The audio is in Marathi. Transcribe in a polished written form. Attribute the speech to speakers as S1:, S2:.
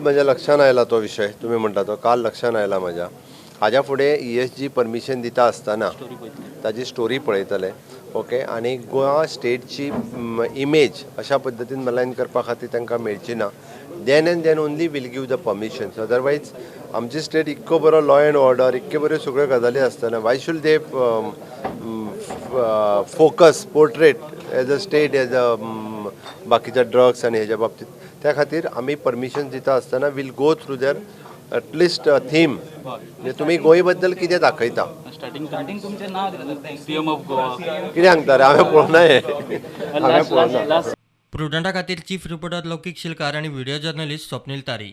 S1: म्हज्या लक्षान आयला तो विशय तुमी म्हणटा तो काल लक्षान आयला म्हज्या हाज्या फुडें ESG परमिशन दिता आसतना ताजी स्टोरी पळयतले ओके आनी गोवा स्टेटची इमेज अशा पद्दतीन मलायन करपा खातीर तांकां मेळची ना then and then only we'll give the permissions otherwise आमची स्टेट इतको बरो लॉ अँड ऑर्डर इतक्यो बऱ्यो सगळ्यो गजाली आसतना Y should they focus portrait as a state as a बाकीच्या ड्रग्स आनी हेच्या बाबतींत त्या खातीर आमी परमिशन दिता आसतना we'll go through there at least them म्हणजे तुमी गोंय बद्दल कितें दाखयता
S2: स्टार्टिंग तुमचें नाव दिलें सीएम ऑफ गोवा
S1: कितें सांगता रे हांवें पळोवना हें हांवें पळोवना
S3: प्रुडंटा खातीर चीफ रिपोर्टर लौकिक शिलकार आणि व्हिडिओ जर्नलिस्ट स्वप्नील तारी.